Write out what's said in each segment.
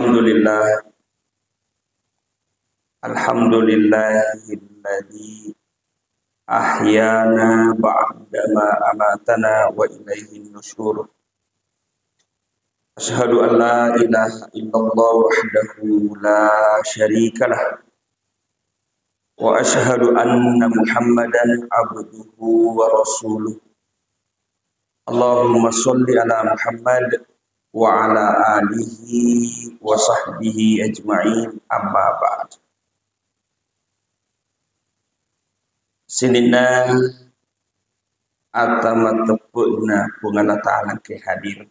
Alhamdulillah, alhamdulillahilladzi ahyana ba'dama amatana wa ilaihin nusyur. Asyhadu an la ilaha illallah wahdahu la syarikalah wa asyhadu anna Muhammadan abduhu wa rasuluh. Allahumma sholli ala Muhammad wa ala alihi wa sahbihi ajma'in, amma ba'd. Sinina atama tepukna pungala ta'ala ke hadir.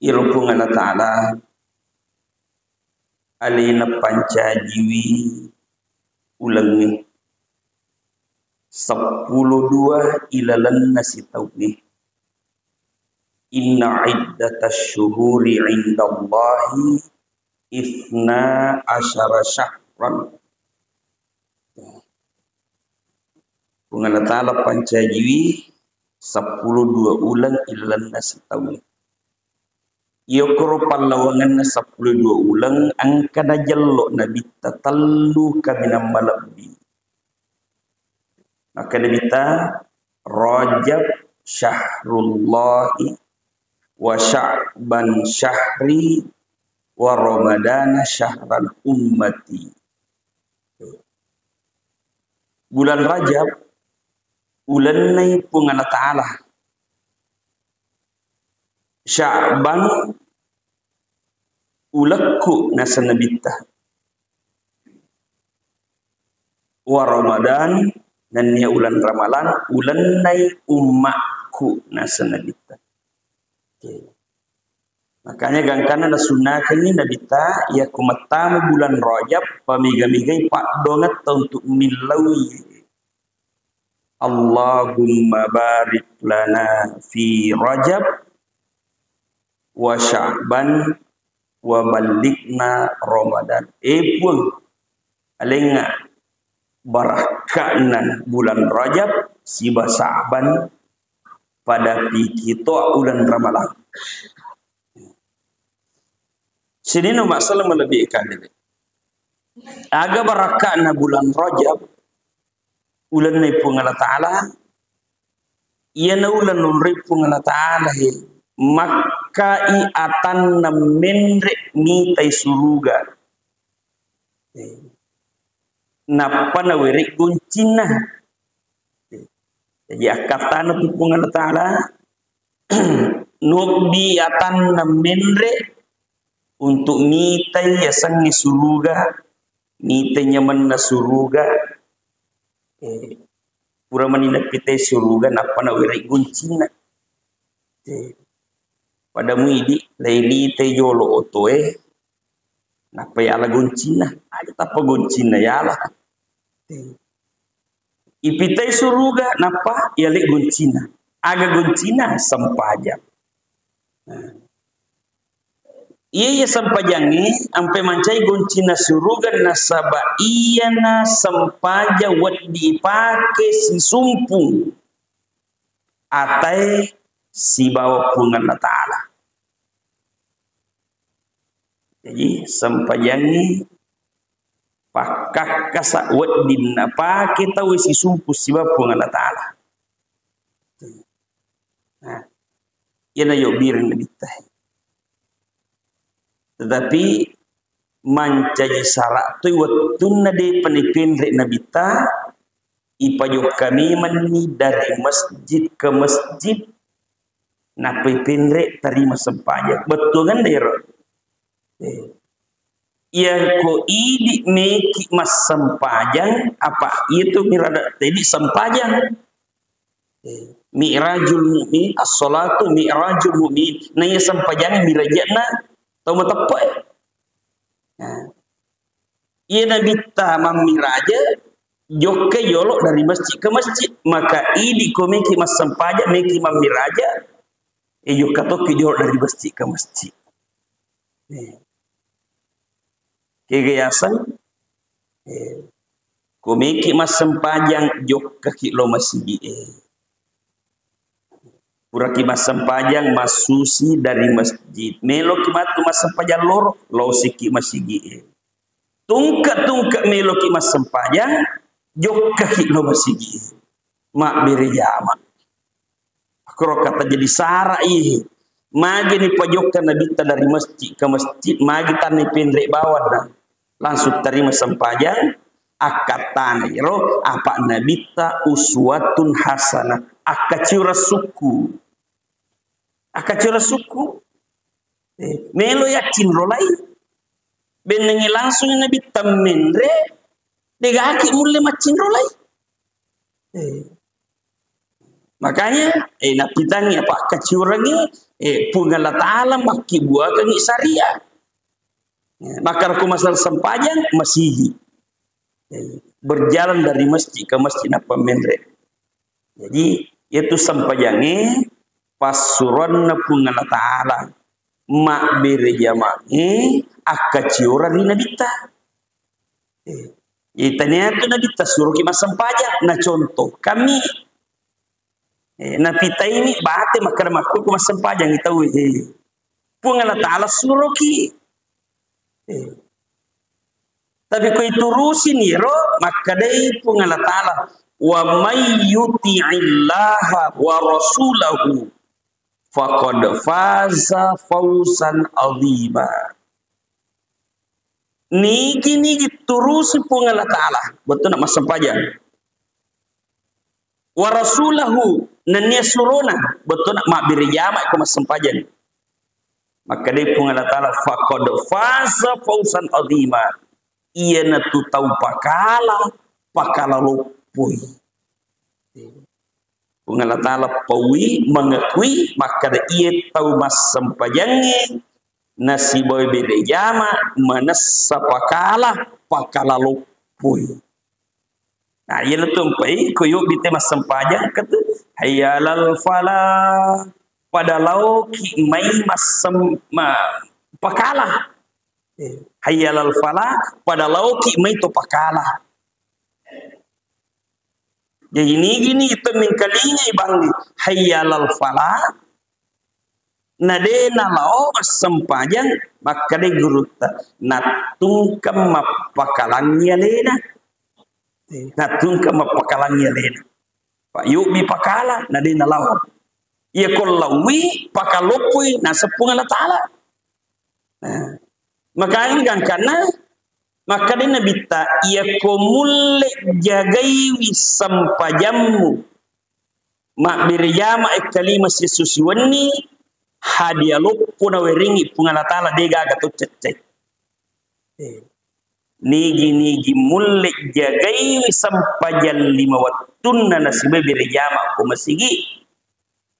Iru pungala ta'ala alina panca jiwi ulangi 10.2 ilalan nasi taunih. Inna iddatash syuhuri indallahi ithna asyara syahran. Pungala ta'ala panca jiwi 10.2 ulang ilalan nasi taunih. Yokro pallawangan na 10.2 ulang angka na jallo na bita tallu kaminang malabbi. Maka nabita Rajab syahrullahi wa Sya'ban syahri wa Ramadana syahran ummati. Bulan Rajab bulan nay pungala ta'ala. Sya'ban ulakku nasa nabita. Wa Ramadan dan niya ulan Ramalan ulan nay ummakku nasa nabita. Okay. Makanya gangkana na sunnakan ni nabita ya kumatamu bulan Rajab pamigay-migay pak dongat untuk milawi. Allahumma barik lana fi Rajab wa Sya'ban wa balikna Ramadan. Pun alenga barakana bulan Rajab siba Sya'ban pada pikito bulan Ramadan. Sini no masalah melebihkan ini. Aga barakana bulan Rajab ulan ni pungala ta'ala iya na ulan nunri pungala ta'ala maka iatan na menrek mitay suruga na panawirik guncina. Jadi akatan na pungala ta'ala nukbi atan na menrek untuk mitay yasang ni suruga mitay nyaman na suruga pura maninap kita suruga napa na wirik guncina. Pada muidi laili te jolo oto napa yala guncina ada tapa guncina yala ipitai suruga napa yale guncina aga guncina sampaja. Iya sampajangi ampe mancai guncina suruga nasaba iya na sampaja wat dipake si sumpung atai si bawa pungala ta'ala. Jadi sampajangi pakak kasak wat dinna pake tahu si sumpung si bawa pungala ta'ala. Nah, iya na yuk birin nabitah. Tetapi mancaji sarak tu waktu nade penipin rek nabita ipajuk kami mani dari masjid ke masjid napi pinrek terima sempajak betul kan dero yang ko idi meki mas sempajang apa itu mirada tadi sempajang mi'rajul mu'min as-salatu mi'rajul mu'min naya sempajang mirajana tahu matapa iya nabita mamiraja jokke yolok dari masjid ke masjid maka idi ko meki mas sempajak meki mamiraja yuk kato kijolok dari masjid ke masjid kegiasan ko meki mas sempajang jok kaki lo masjid Pura kimas sempajang masusi dari masjid. Melo kimat mas sempajang loro, lo siki masigi. Tungka melo kimas sempajang, jok kaki lo masigi. Mak beri jama. Kalau kata jadi sara ini, magi ni pojokkan nabita dari masjid ke masjid, magi tani pendek bawah dah. Langsung terima sempajang, akatan ro apa nabita uswatun hasanah, akacura suku. Akacura suku. Melo yakin rolai. Benengi langsung nabi tamendre. Degaki mulle macin rolai. Makanya napitangi apa akacurangi punggala ta'ala maki buah kangi syariah. Maka aku masal sempajang masih berjalan dari masjid ke masjid apa mendre. Jadi itu sempajangnya pasuran na pungala ta'ala mak bere jama'i akaciura ni nabita. Itanya tu nabita suruh kimas sempajang. Nah contoh kami napita ini bate makar makul kimas sempajang itaw pungala ta'ala suruh ki. Tapi ko iturusin iro maka day pungala ta'ala wa may yuti'illaha wa rasulahu faqad faza fawzan azima. Nigi turusi pungala ta'ala. Betul nak mas sempajang. Wa rasulahu nanya suruna. Betul nak mak beri jamak ke mas sempajang. Maka dia pungala ta'ala faqad faza fawzan azima. Ia na tu tahu pakala lupui. Pungala ta'ala pawi mengakui maka ia tahu mas sempajangnya nasi boy beda jama manasa pakala lupui. Nah ia letumpai kuyuk bite mas sempajang kata hayalal fala pada lauki mai mas pakala. Hayalal fala pada lauki mai to pakala. Jadi gini itu mingkalinya ibang hayyalal falah nadena lao sempajang maka de guruta natungkam mapakalannya lena natungkam mapakalannya lena pak yuk bi pakala nadena lao ia kollawi pakalopui nasepungan ta'ala. Maka ini kan karena maka dia nabita ia komulle jagai wisampajammu mak birjama kalima sisusiwani hadiah lopuna weringi pungala ta'ala dega gato cecek nigi mulle jagai wisampajal lima wattunna nasibe birjama ko masigi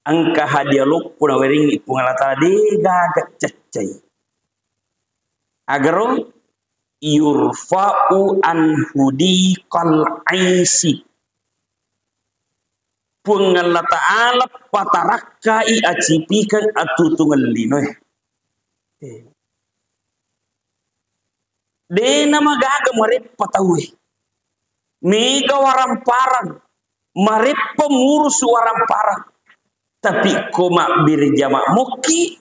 angka hadiah lopuna weringi pungala ta'ala dega gat cecek agaro yurfa'u anhudi qal aisi pungala ta'ala patarakai acipikan atutungal linoy dena magaga marip patawi mega waramparang marip pengurus waramparang tapi koma birjama muki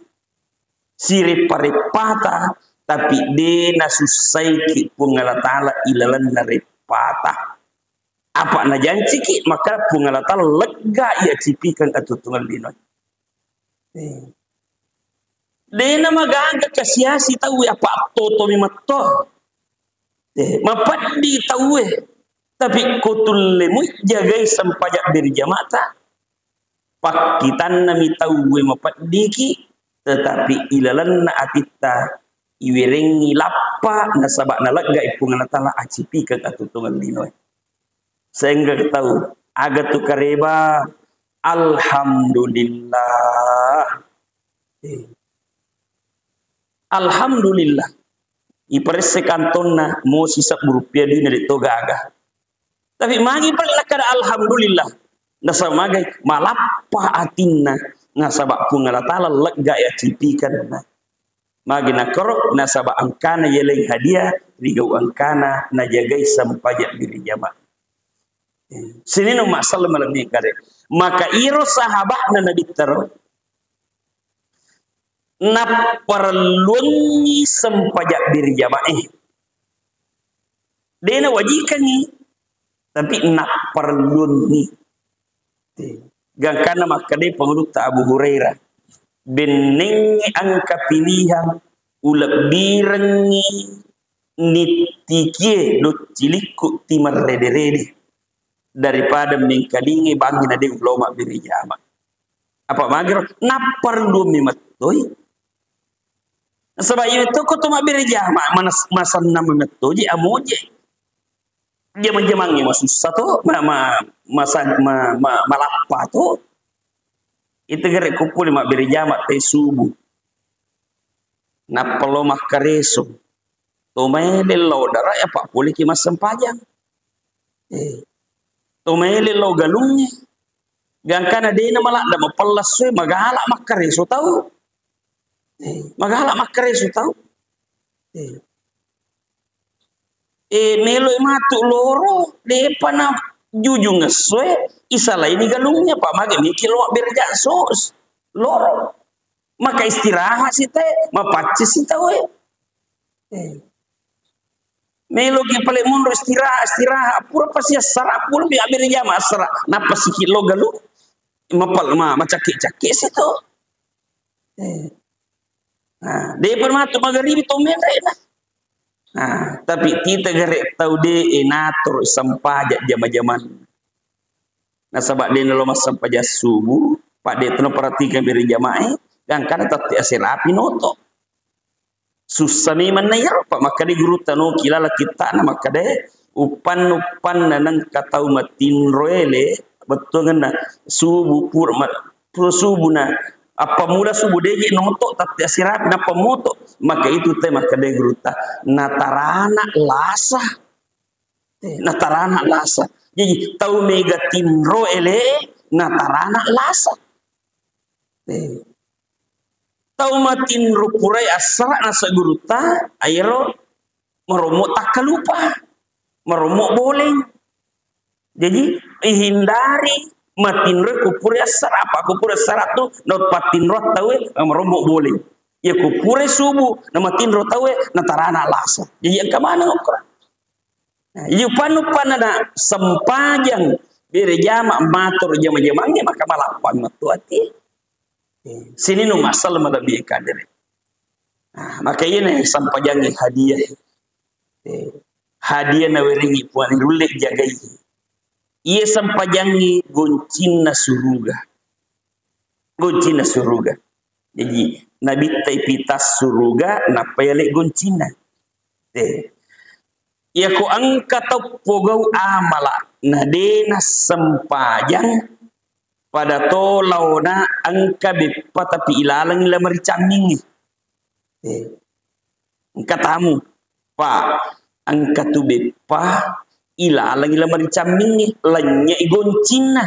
sirip paripata tapi dena susai ki pungala ta'ala ilalan naripata apa na janji ki maka pungala ta'ala lega ia cipikan atutungal linoy dena magaga kasiasi tahu apa toto mimatto mapadi tahu tapi kotul lemu jagai sampajak berjamata pakitan nami tahu mapadi ki tetapi ilalan na atita iwirengi lappa nasabak nalag ga ipungan ta'ala acipi kag atutungan linoy sehingga tahu aga tu kareba alhamdulillah iparese kantonna mo sisa rupiah di nari toga aga tapi magi paling kada alhamdulillah nasamagai malappa atinna nasabak pungan ta'ala lega ya cipikan magi nakoro nasaba angkana yeleng hadiah rigau angkana najagai sampajak diri jama sini no masalah malam ni kare Maka iro sahabat na Nabi taro na perlunyi sempajak berjamaah. Dena wajikan ni, tapi nak perlunyi. Gangkana maka dia pengurut Abu Hurairah. Bening angka pilihan ulap birengi nitikie do ciliku timar rede-rede daripada mengkalingi bangin ade ulama berjamaah. Apa magir na perlu mimatoi. Sebab itu ko to berjamaah masan nama metoi amoje. Dia menjemangi masusah tu malapa tu itu gerek kupul mak berjamaah teh subuh. Na perlu makareso. Tomele lo dara ya pak boleh ki masam pajang. Tomele lo galungnya. Gangkana dena malak da mapelas we magala makareso tahu. Magala makareso tahu. Melo matu loro depana jujung ngeswe isalah ini galungnya pak mage mikir lo berja sos loro maka istirahat sih teh mapacis sih tahu ya melo ki paling mundur istirahat pura pasti sarap pun bi berja masra napa sikit lo galung mapal macakik sih tuh nah depan matu magaribi to mena. Nah, tapi kita gerek tahu de natur sampajak jama-jaman. Nah, sebab dia nalo mas sampajak subuh, pak de teno perhatikan beri jamaah, kan kada tati asir api noto. Susah ni mana ya, pak maka de guru tano kilala kita na maka de upan nanang katau matin roele betul kan subuh pur subuh na apa mula subuh deje noto tati asir api na pemoto. Maka itu tema kedai geruta natarana lasa jadi tahu mega tinro ele natarana lasa tahu matin rupurai asra nasa geruta aero meromok tak lupa meromok boleh jadi hindari matin rupurai asra apa rupurai asra tu not patin rot tahu meromok boleh ya kupure subuh nama tinro tawe natarana lasa jadi angka mana ngokra nah yu panu-pana na sempajang berjamaah matur jama-jamangnya maka malapan matuati sini no masalah malabi kadere nah maka ini sampajangi hadiah na weringi puan rulek jagai ia sampajangi goncina suruga jadi Nabi taipitas suruga napa yalek goncina. Ya ko angka tau pogau amala nadena sempajang pada to launa angka bepa tapi ilalang ila maricaming. Angka tamu pak angka tu bepa ilalang ila maricaming lanye goncina.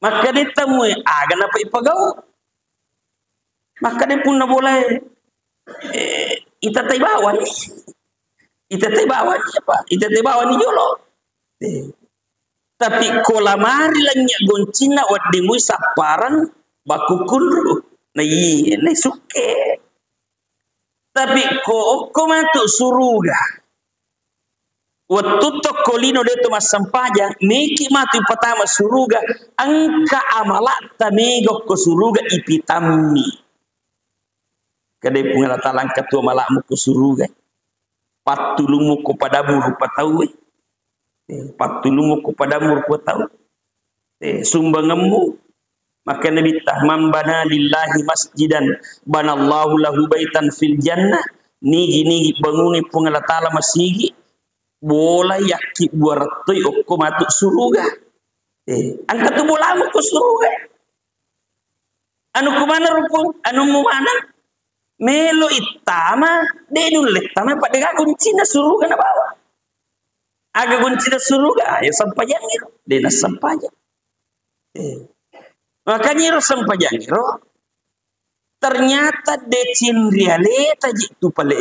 Maka dia temui agan apa ipagau maka dia pun boleh ita tai bawa ni apa ita tai bawa ni jolo tapi kolamari lanya goncina wat dimui saparan bakukul nai suke tapi ko matu suruga waktu tokolino deto mas sampajang miki mati pertama suruga angka amalata mego ko suruga ipitami kadai pengalatalang ketua malakmu ko suruga patulumu ko padamu rupa tahu patulumu ko padamu rupa tahu sumbangamu maka Nabi tahman bana lillahi masjidan banallahu lahu baitan fil jannah nigi banguni pengalatala masigi bola yaki buartoi okko matuk suruga angkat tu bola mu ko suruga anu kumana rupung anu mana melo itama denul letama pada gaguncina suruga na bawa aga guncina suruga ya sampajang iro dena sampajang makanya iro sampajang iro ternyata decin realita jitu pale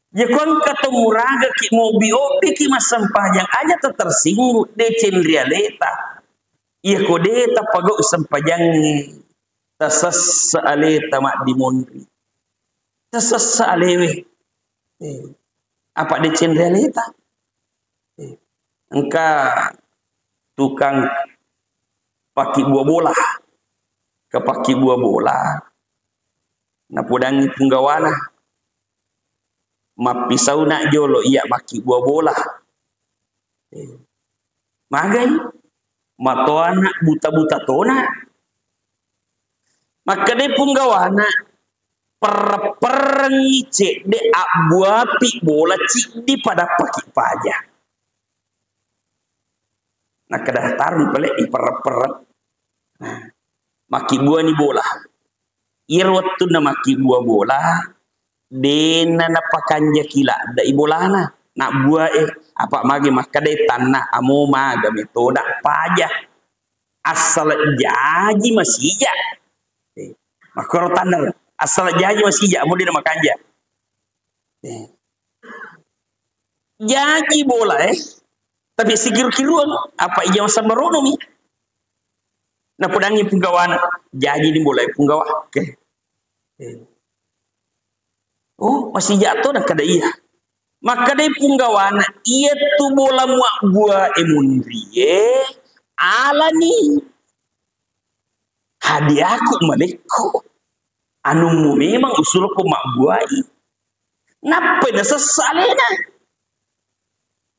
Jakon kata muraga ki mau biopi ki masampajang aja tersinggung de realita. Iya kode tapagok sampajang tasas aleta mak dimondri. Tasas alewe. Apa de realita? Engka tukang paki buah bola. Kepaki buah bola. Na pudangi punggawana. Mapisau nak jolo iya maki buah bola. Magai matoana buta-buta tona. Maka de punggawana perengice de abuapi bola cik di pada paki paja. Nah kedah tarun pelek di per. Nah, maki buah ni bola. Irwatu na maki buah bola. Dena napakanja kila da ibolana nak buah apa magi makade tanah amoma ga metoda pajah asal jaji masija makoro tanah asal jaji masija mau dina makanja jaji bola tapi sikir-kiruan apa ija masa merono mi na pudangi punggawana jaji di bola punggawa oh masih jatuh dan kada iya. Maka dari punggawana ia tu bola muak buah emundri ala ni hadiahku maleko anu memang usul ko mak buai. Napa dah sesalena?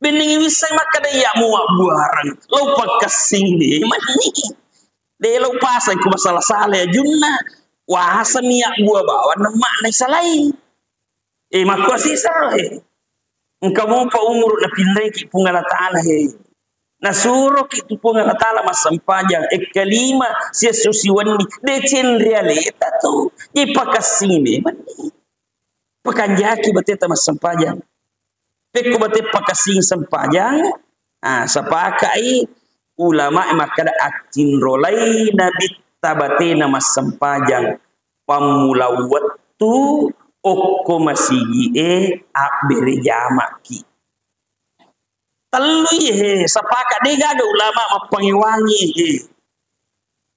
Bening wisang maka dari ya muak buaran. Lau pakasing ni mani. De lau pasai ku masalah salah junna. Wahasa miak buah bawa nemak nai salai. Maka sisa engkau mau pa umur na pinday ki pungala ta'ala na suro ki tu pungala ta'ala masampajang kalima siya susiwan ni decen realita tu pakasini mani pakanjaki bateta masampajang peko bate pakasing sampajang sapakai ulama makada aktin rolai nabi tabatena masampajang pamulawatu okko masigi bere jamaki telu sapaka de gaga ulama mapangiwangi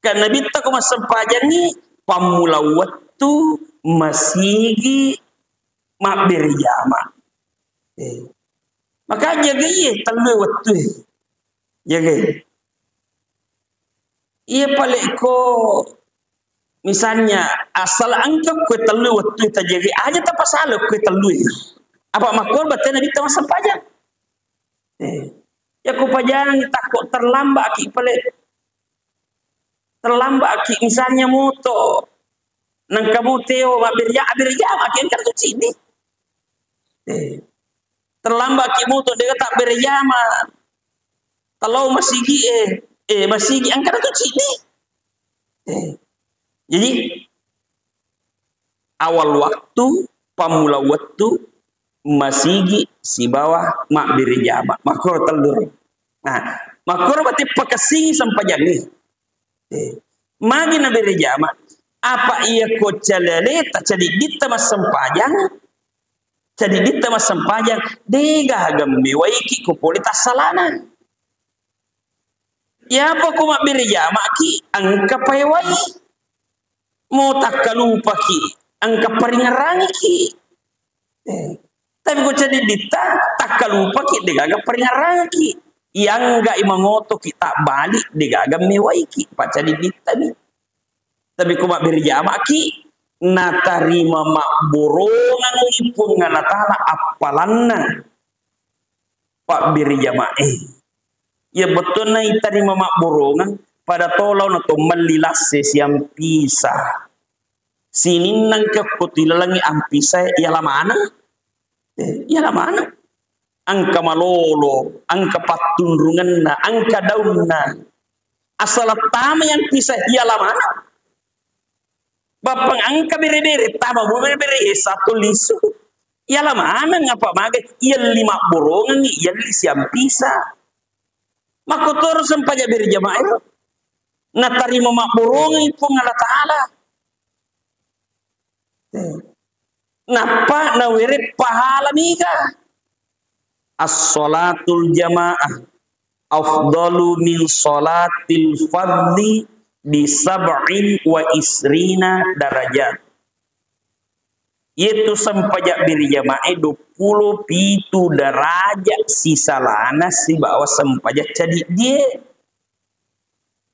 karena bitta ko masampajang ni pamulawatu masigi bere jama maka jaga telu waktu jaga paling ko misalnya asal angkat kue telu waktu terjadi aja tak pasal kue telu apa makor batena kita masa pajak ya ku pajang takut terlambat aki pale terlambat aki misalnya moto nang kamu teo berja aki angkat tu sini terlambat aki moto dia tak berjama kalau masih masih angkat tu sini jadi awal waktu pamula waktu masigi si bawah mak birjama makor telur. Nah, makor berarti pakasing sampajang ni. Magi na birjama apa ia ko calele tak jadi ditta mas sampajang. Jadi ditta mas sampajang dega agam mewaiki ko politas salanan. Ya apa ko mak birjama ki angka payawai. Mau tak kalupa ki angka peringarangi ki tapi kau jadi dita tak kalupa ki degaga peringarangi ki yang enggak imangoto ki tak balik degaga mewai ki paca di dita ni tapi kau mak berjama ki natarima mak borongan ipun ngana tala apalanna pak berjama ya betul na itarima mak borongan pada tolau na to melilase siang pisah sini nang ke kotilalangi ampisa ya lamana angka malolo angka patundrungan na angka daunna asal tama yang pisah ya lamana bapang angka bere-bere tama bere-bere satu lisu ya lamana ngapa maga iya lima borongan iya siang pisah makotor sampaja berjamaah natarima mak borongan itu ngala ta'ala Napa nawiri pahala mika. As-salatul jamaah afdalu min salatil fardhi di sab'in wa isrina darajat. Itu sempajak biri jamaah 20 pitu derajat si salana si bawa sempajak jadi dia.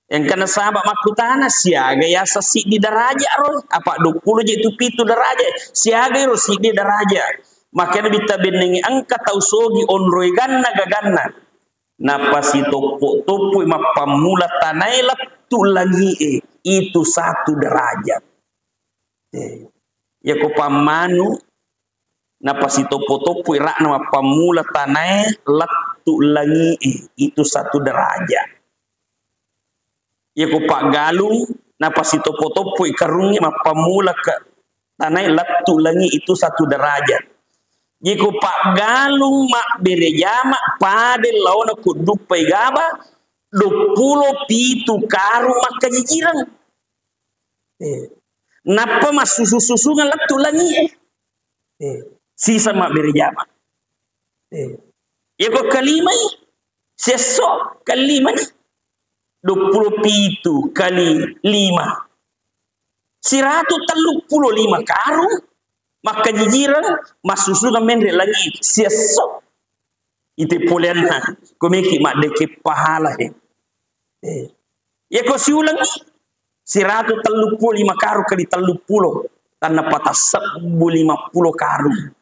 Yang kena sahabat makutana siaga ya sasi di derajat roh. Apa 20 je itu pitu derajat. Siaga roh si di derajat. Makanya bita benengi angka tau sogi onroi ganna gaganna. Napa si topo ima pamula tanai tu lagi itu 1 derajat. Ya ko pamanu napa si topo irak nama pamula tanai tu lagi itu 1 derajat. Ya ko pak galung napa si topo ikarungi ma pamula ke tanai tu lagi itu 1 derajat. Jika pak galung mak berejama pada lawan aku dupai gaba 20 pitu karu mak kajijiran. Napa mas susu ngalak tulangi sisa mak berejama. Ya kok kalima sesok kalima ni 20 pitu kali 5 135 karu. Maka jijiran masusugan menre lagi siasok itu polianna komiki mak deke pahala ya ko siulang 135 karu kali 30 tanah patah 50 karu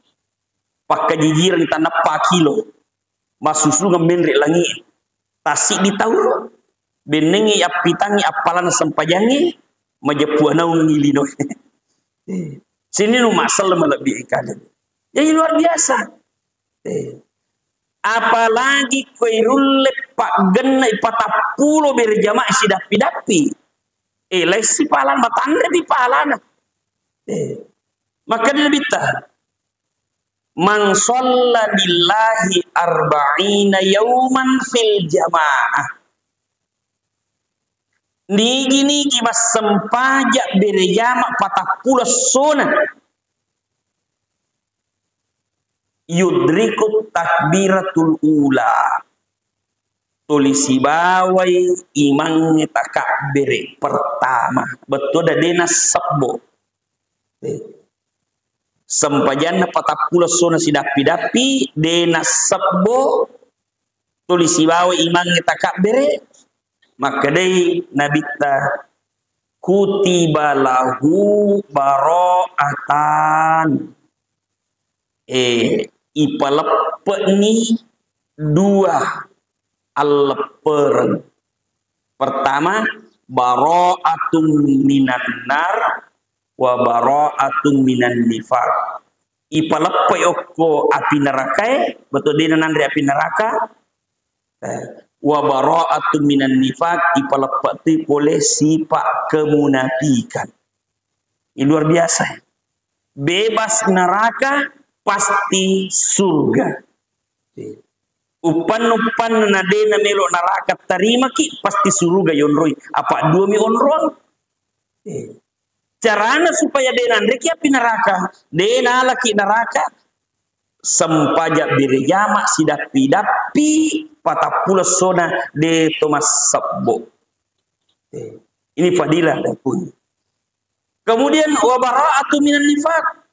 pakka jijiran tanah pakilo masusugan menre lagi tasik di tahu benengi apitangi apalan sempajangi majepuana ngilino sini lu masalah melebihi kalian. Jadi luar biasa. Apalagi koirul pak genai patapulo berjamaah sidah pidapi. Lesi palan batandre di palana. Maka dia bita. Man shalla lillahi arba'ina yauman fil jamaah. Nigi mas sempajak berjama patah pula sona yudrikut takbiratul ula tulisi bawai imang takbir pertama betul dah dena sabbo sempajanna patah pula sona sidapi dena sabbo tulisi bawai imang takbir. Maka dari Nabi ta kutiba lahu baro'atan ipalepe ni 2 aleper. Pertama baro'atun minan nar wa baro'atun minan nifaq. Ipalepe oko api neraka betul dia nandri api neraka. Wa bara'atun minan nifaq ipalepati oleh sifat kemunafikan. Ini luar biasa. Bebas neraka pasti surga. Upan nadena melo neraka terima ki pasti surga yonroi. Apa 2 mi onron? Carana supaya dena reki api neraka. Dena laki neraka sempajak birjama sidapi patah pula sona de Thomas Sabbo. Ini fadilah dah pun. Kemudian wa bara'atu minan nifaq.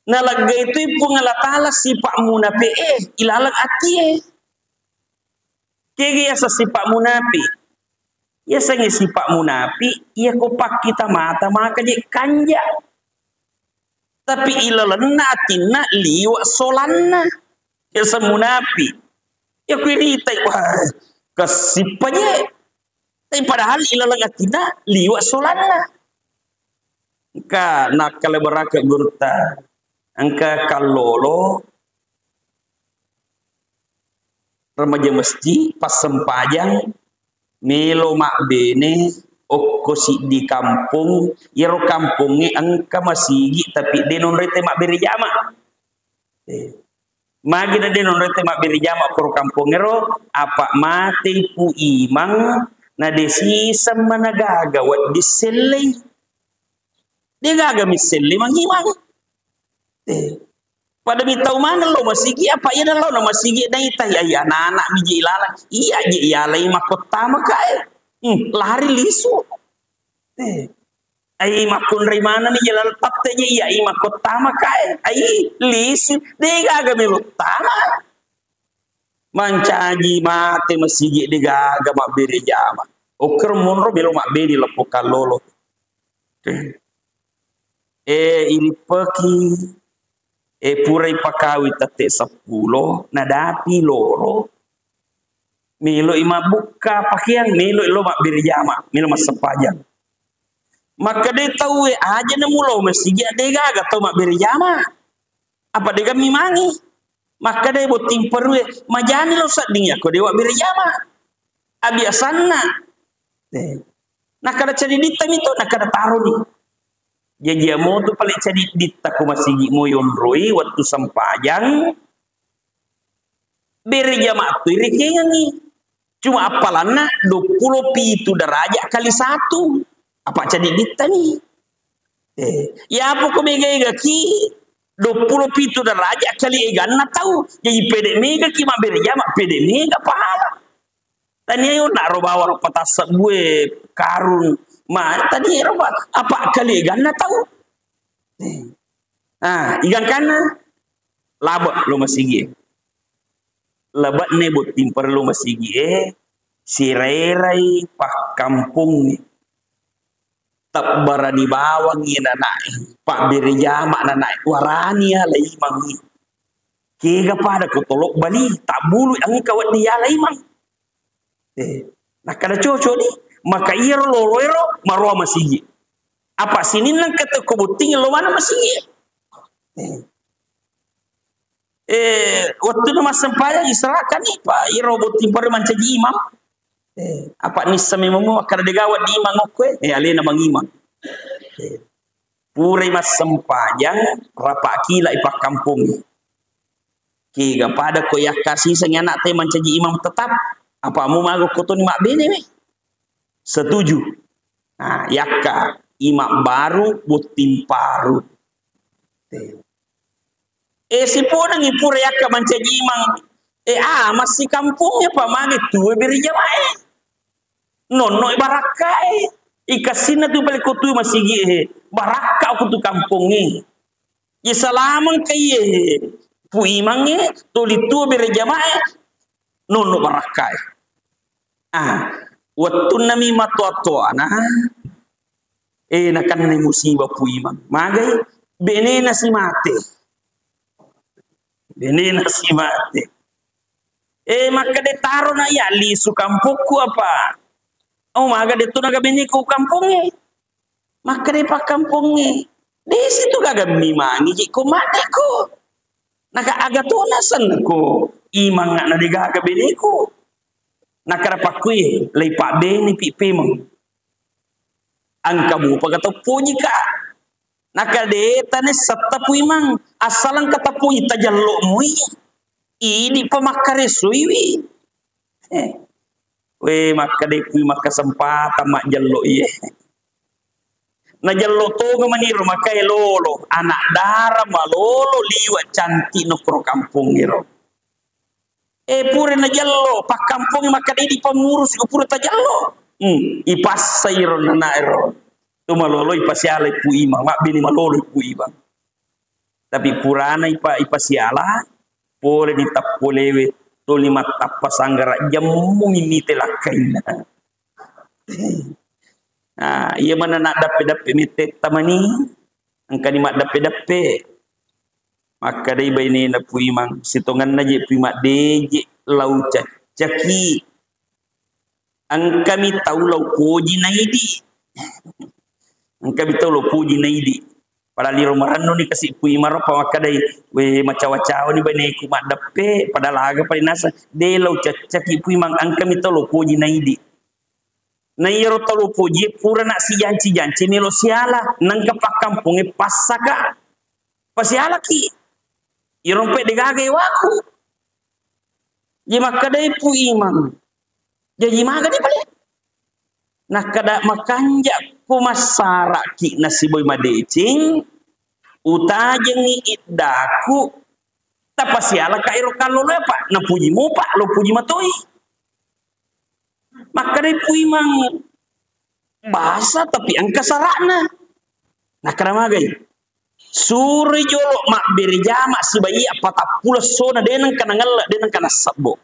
Nalaga itu pun Allah Ta'ala sifat munafiq ilalang ati kaya sa sifat munafiq. Ya sangi sifat munafiq ya kopak kita mata maka je kanja. Tapi ilalanna atina liwa solanna. Ya sa munafiq. Ya kuirita wah kasipanya. Tapi padahal ilalang atina liwa solanna. Ka nakale beraka gurta. Angka kalolo remaja mesti pas sempajang melo mak bene okko si di kampung yero kampungi angka masigi tapi denon rete mak beri jama magi da denon rete mak beri jama koro kampung ero apa mati pu imang na desi sama nagaga wat disele dia gaga misele mang imang Pada mi tahu mana lo masigi apa ya lo na masigi na ita ya anak-anak biji ilala. Iya je ialai makota makai. Lari lisu. Ai makun ri mana mi jelal tatte je iya makota makai. Ai lisu dega ga mi tama. Mancaji mate masigi dega ga mak beri jama. Oker monro belo mak beri lepo kalolo. Ini peki purai pakawi tate 10 nadapi loro milo ima buka pakaian milo ilo mak birjama milo mas sepajang maka dia tahu aja nemulo masih dia dega atau mak birjama apa dega mimangi maka dia buat timper majani lo sading ko dewa birjama abiasanna nah kada cari ditam itu nah kada taruh nih jadi mo tu paling cari ditta ko masigi mo yonroi waktu sampajang beri jamaah tu rekengan ni cuma apalana 20 pitu derajat kali 1 apa cari ditta ni ya apa ko mega ki 20 pitu derajat kali egan na tahu jadi pede mega ki ma beri jamaah pede mega pahala tani ayo nak robawa patas gue karun tadi roba apa kali gana tahu ikan kana labak lo masigi labat ne buat timper lo masigi sirai pak kampung tak barani bawang ina naik pak birjama naik warani ya lai mangi kega pada ketolok bali tak bulu ang kawat dia lai mang nah kada cocok ni maka iro loro marwa masigi apa sini nang kata kubuting lo mana masigi waktu na masampaya isarakan ni pa iro buting par mancaji imam apa ni samemo kada degawat di imam okwe alena mangimam pure masampayang rapaki la ipak kampung kiga pada ko yakasi sang anak te mancaji imam tetap apa mu mago kotoni mak bene we setuju. Nah, yakka imam baru butim paru. Si ponang ipura yakka mancaji imam. Masih kampungnya pak magi tuwe beri jamaah. Nono barakai. Ikasina tu balik kutu masih gi baraka aku tu kampungnya. Ya salamang kaya pu imangnya tuli tuwe beri jamaah. Nono barakai. Waktu nami matua-tua nakan na musibah pu imam magai bene nasi mate maka de taro na ya li su kampungku apa maga de tu naga bene ku kampungnya maka de pak kampungnya di situ gaga mimangi ko mate ko naga aga tonasan ko imang na de gaga bene ko nakarapakui lay pa beni pipimong angkamu pagatapuji ka nakadeta ni satapuy mang asalang katapuy tajallo mo ini pamakaresuy we makadepuy makasempatan mak jallo na jallo to maniro makay lolo anak dara malolo liwat cantik no pro kampung iro pure na jallo pak kampung maka di pengurus pure ta jallo ipas sayro na nairo tu malolo ipasiala pu ima mak bini malolo pu ima tapi purana ipasiala pole di tappolewe to lima tappa sanggara jammu ini telakaina iya mana nak dape mete tamani angkani mak dape maka dai baini na puimang sitongan na je puimak deje lau caki ang kami tahu lau puji naidi ang kami tahu lau puji naidi pada liro marano ni kasih puimar apa maka dai we macawa-cawa ni baini ku mak dape pada laga pada nasa de lau caki puimang ang kami tahu lau puji naidi na iro tahu lau puji pura nak si janci ni lo siala nang kapak kampung pasaka pasiala ki irompe degaga waku je makadai pu imam jadi maga di balik nak kada makanja ku masara ki nasiboy madecing utajengi iddaku tapasiala kairo kalolo pak na puji mo pak lo puji matoi maka dai puimang bahasa tapi angka sarana nah karena magai suri jolo mak berjama si bayi apa tapula sona denang kana ngalla denang kana sabbo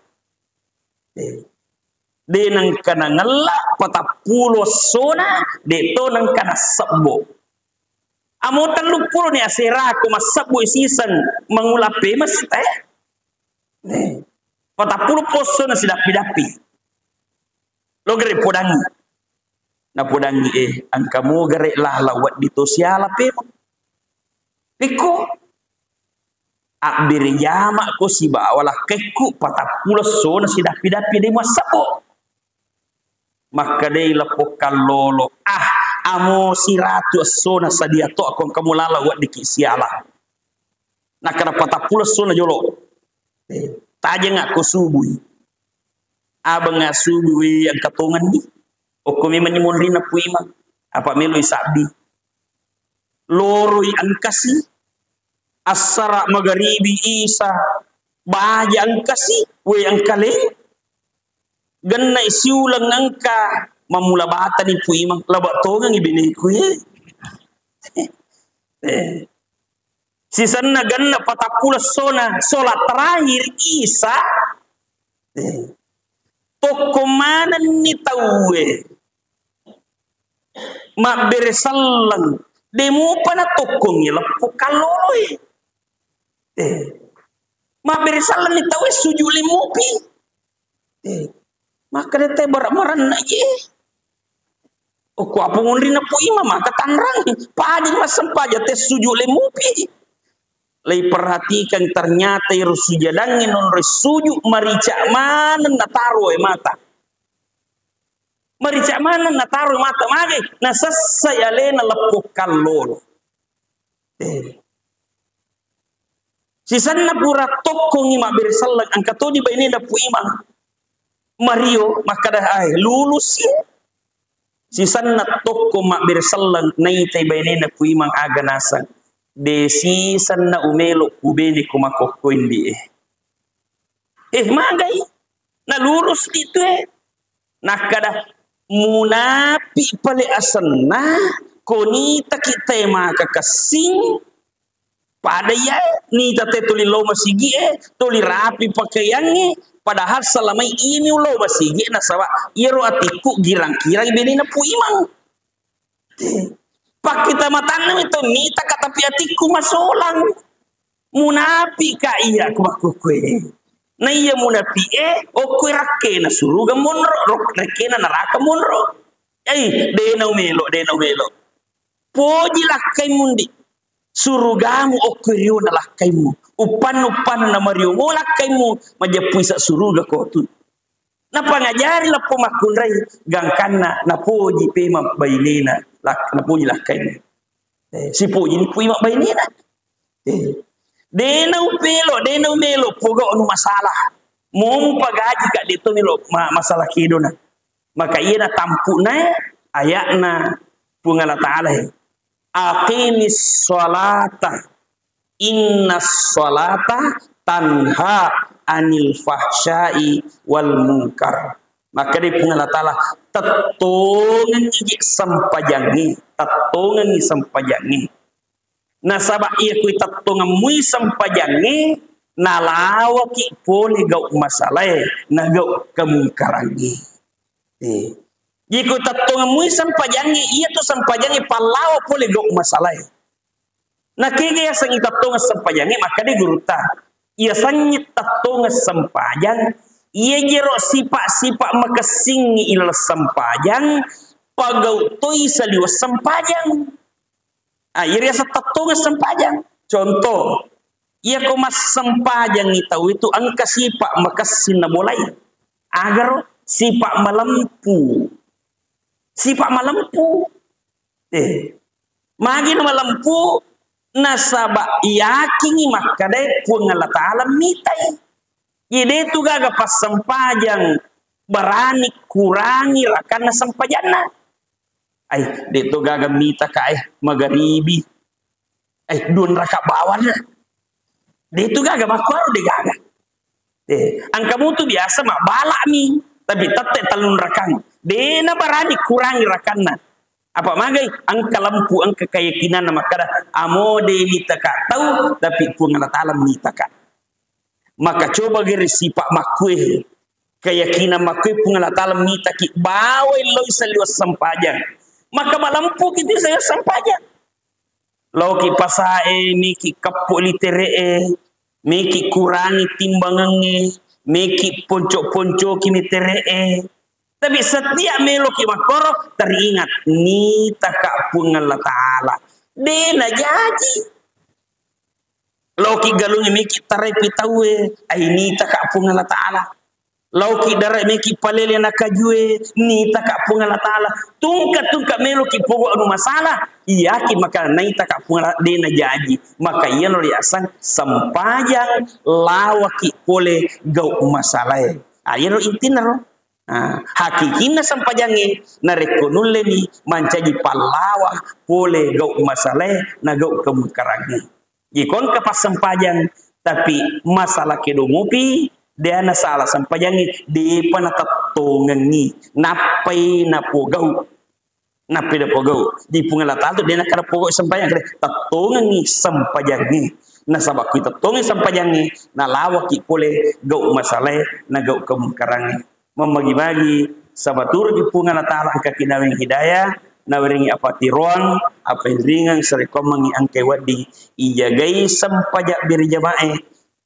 denang kana ngalla patapulo sona de to nang kana sabbo amotan lupulo ni asera ko masabbo isisan mangulape mas teh patapulo posona sidapi-dapi lo gere podangi na podangi angkamu gere lah lawat ditosiala pe Piko abiri jama ko si bawalah keku patapulo sona sidapi-dapi de masabbo maka dei lapok kalolo amo si ratu sona sadia to akon kamu lala wat diki siala na kana patapulo sona jolo taje ngako subui abang subui ang katongan ni o kumi menyimun rina puima apa melo isabi loroi angkasi asara magaribi isa bahaja angkasi we angkale ganna isiulang angka mamula bata ni puimang laba tongang ibini ku sisanna ganna patapula sona solat terakhir isa toko mana ni tawe mak beresallang demo pana tokong ya lepo kaloloi mak beresallang ni tawe sujuli mupi maka dete barak-baran na ye o ko apong rin na po ima maka tanrang padi masam paja te sujud le mupi lay perhatikan ternyata iru sujadangin non sujud marica mana na taro mata marica mana na taro mata mage na sasaya le na lepok kalolo sisan na pura tokong ima bersalag ang katodi ba ini na po ima Mario maka dah lulus ya sisan na toko mak bersalang naitay bayne na kuimang aganasan de sisan na umelo kubeni kumakoko hindi magay na lulus dito nakada munapi pali asan na konita kita makakasing padaya ni tate tuli lo masigi tuli rapi pakaiannya padahal selama ini ulo basigi na sawa iro atiku girang-girang bini na puimang pak kita matanam itu mita kata piatiku masolang munapi ka iya kumakukwe na iya munapi o kwe rakke na suruga monro rakke na naraka monro denau melo poji lakai mundi surugamu o kwe na lakai mu upan na Mario mo lakay mo majapui sa suruga ko tu na pangajari la pumakunray gangkan na poji pe mabaynena na poji lakay mo si poji ni pui mabaynena denau melo poga onu masalah mo pagaji ka dito melo masalah kido na maka iya na tampu na ayak na pungala taala aqimis sholata inna sholata tanha anil fahsyai wal munkar maka di pungala taala tatongan iji sampajangi nasaba iya kui tatongan mui sampajangi nalawa ki poli gau masalah na gau kemungkarangi jika tatongan mui sampajangi iya tu sampajangi palawa poli gau masalah na kaya sang itatonga sampajangi maka di guruta iya sangit tatonga sampajang iya jero sipak makasingi ilal sampajang pagau toy saliwas sampajang iya sa tatonga sampajang contoh iya ko mas sampajang itaw itu angka sipak makasin na mulai agar sipak malampu magin malampu nasaba yakin makade pungala taala mitay ide tu gaga pas sampajang berani kurangi rakan sampajana ay dito gaga mita ka magaribi Dua neraka bawah dah. Dia itu gagah makwaru dia gagah. Angkamu tu biasa mak balak ni, tapi tetap talun rakan. Dia na barani kurangi rakanna. Apa magai angka lampu angka keyakinan nama kada amo de mitaka tahu tapi pun Allah Taala mitaka. Maka coba geri sipak makwe keyakinan makwe pun Allah Taala mitaki bawa loi saliwas sampajang. Maka malampu kita saya sampajang. Loki pasae miki kapuk litere miki kurangi timbangannya, miki ponco-ponco kimi teree. Tapi setiap melo ki makoro teringat ni takak pun Allah Taala. Dena jaji. Loki galungi miki tarai pitawe, ni takak pun Allah Taala. Loki darai miki palele nakajue, ni takak pun Allah Taala. Tungkat melo ki pokok anu masalah. Yakin maka nai takak pun dena jaji. Maka ia no asang sampajang lawaki pole gau masalah. Ia no intinaro. Hakikina sampajangi narekonulle ni mancaji palawa pole gau masalah na gau kemukarangi. Jikon kapas sampajang tapi masalah kedomupi dia na salah sampajangi di panatatongangi napai na pogau napai na pogau di pungala tato dia na kada pogau sampajang kada tatongangi sampajangi na sabak kita tongi sampajangi na lawaki pole gau masalah na gau kemukarangi membagi-bagi sabatur di pungala taala kakinawing hidayah na weringi apa tiruan apa ringan seriko mangi angke wadi ijagai sampajak birjamae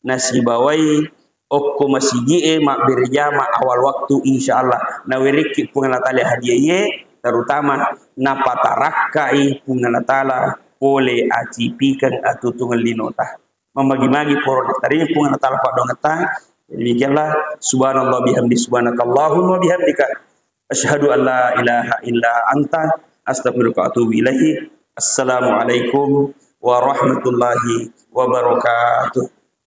nasibawai okko masiji mak birjama awal waktu insyaallah na wiriki pungala taala hadiah terutama na patarakai pungala taala oleh acipikan atutungan linota membagi-bagi poro tari pungala taala padongetang demikianlah subhanallah bihamdi subhanakallahumma bihamdika asyhadu an la ilaha illa anta astaghfiruka wa atubu ilaihi. Assalamualaikum warahmatullahi wabarakatuh.